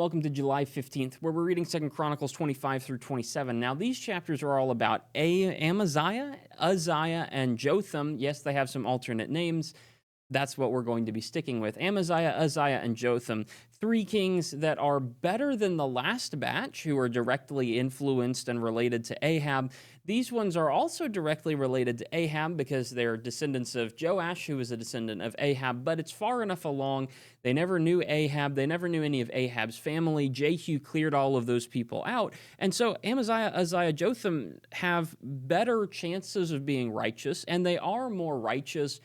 welcome to July 15th, where we're reading 2 Chronicles 25 through 27. Now, these chapters are all about Amaziah, Uzziah, and Jotham. Yes, they have some alternate names. That's what we're going to be sticking with. Amaziah, Uzziah, and Jotham. Three kings that are better than the last batch, who are directly influenced and related to Ahab. These ones are also directly related to Ahab because they're descendants of Joash, who was a descendant of Ahab, but it's far enough along. They never knew Ahab. They never knew any of Ahab's family. Jehu cleared all of those people out. And so Amaziah, Uzziah, Jotham have better chances of being righteous, and they are more righteous,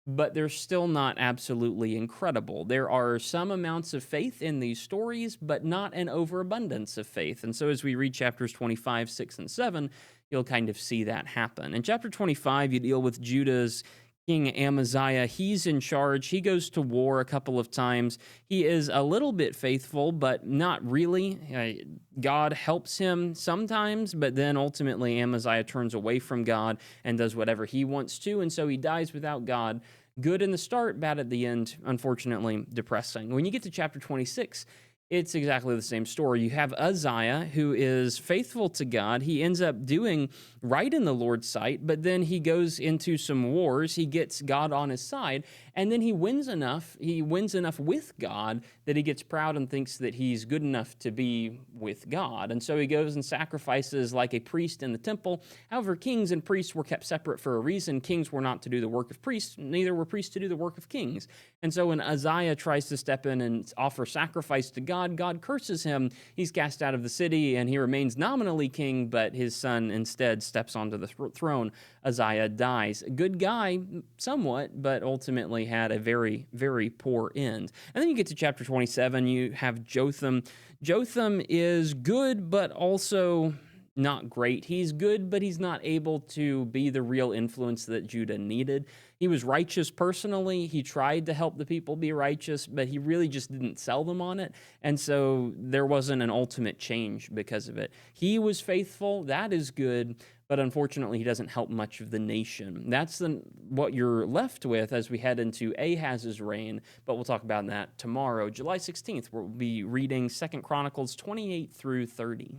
but they're still not absolutely incredible. There are some amounts of faith in these stories, but not an overabundance of faith. And so as we read chapters 25, 6, and 7, you'll kind of see that happen. In chapter 25, you deal with Judah's King Amaziah. He's in charge. He goes to war a couple of times. He is a little bit faithful, but not really. God helps him sometimes, but then ultimately Amaziah turns away from God and does whatever he wants to, and so he dies without God. Good in the start, bad at the end, unfortunately depressing. When you get to chapter 26, it's exactly the same story. You have Uzziah, who is faithful to God. He ends up doing right in the Lord's sight, but then he goes into some wars. He gets God on his side, and then he wins enough. He wins enough with God that he gets proud and thinks that he's good enough to be with God. And so he goes and sacrifices like a priest in the temple. However, kings and priests were kept separate for a reason. Kings were not to do the work of priests, neither were priests to do the work of kings. And so when Uzziah tries to step in and offer sacrifice to God, God curses him. He's cast out of the city, and he remains nominally king, but his son instead steps onto the throne. Uzziah dies. A good guy, somewhat, but ultimately had a very, very poor end. And then you get to chapter 27, you have Jotham. Jotham is good, but also not great. He's good, but he's not able to be the real influence that Judah needed. He was righteous personally. He tried to help the people be righteous, but he really just didn't sell them on it. And so there wasn't an ultimate change because of it. He was faithful. That is good. But unfortunately, he doesn't help much of the nation. That's what you're left with as we head into Ahaz's reign. But we'll talk about that tomorrow, July 16th, where we'll be reading 2 Chronicles 28 through 30.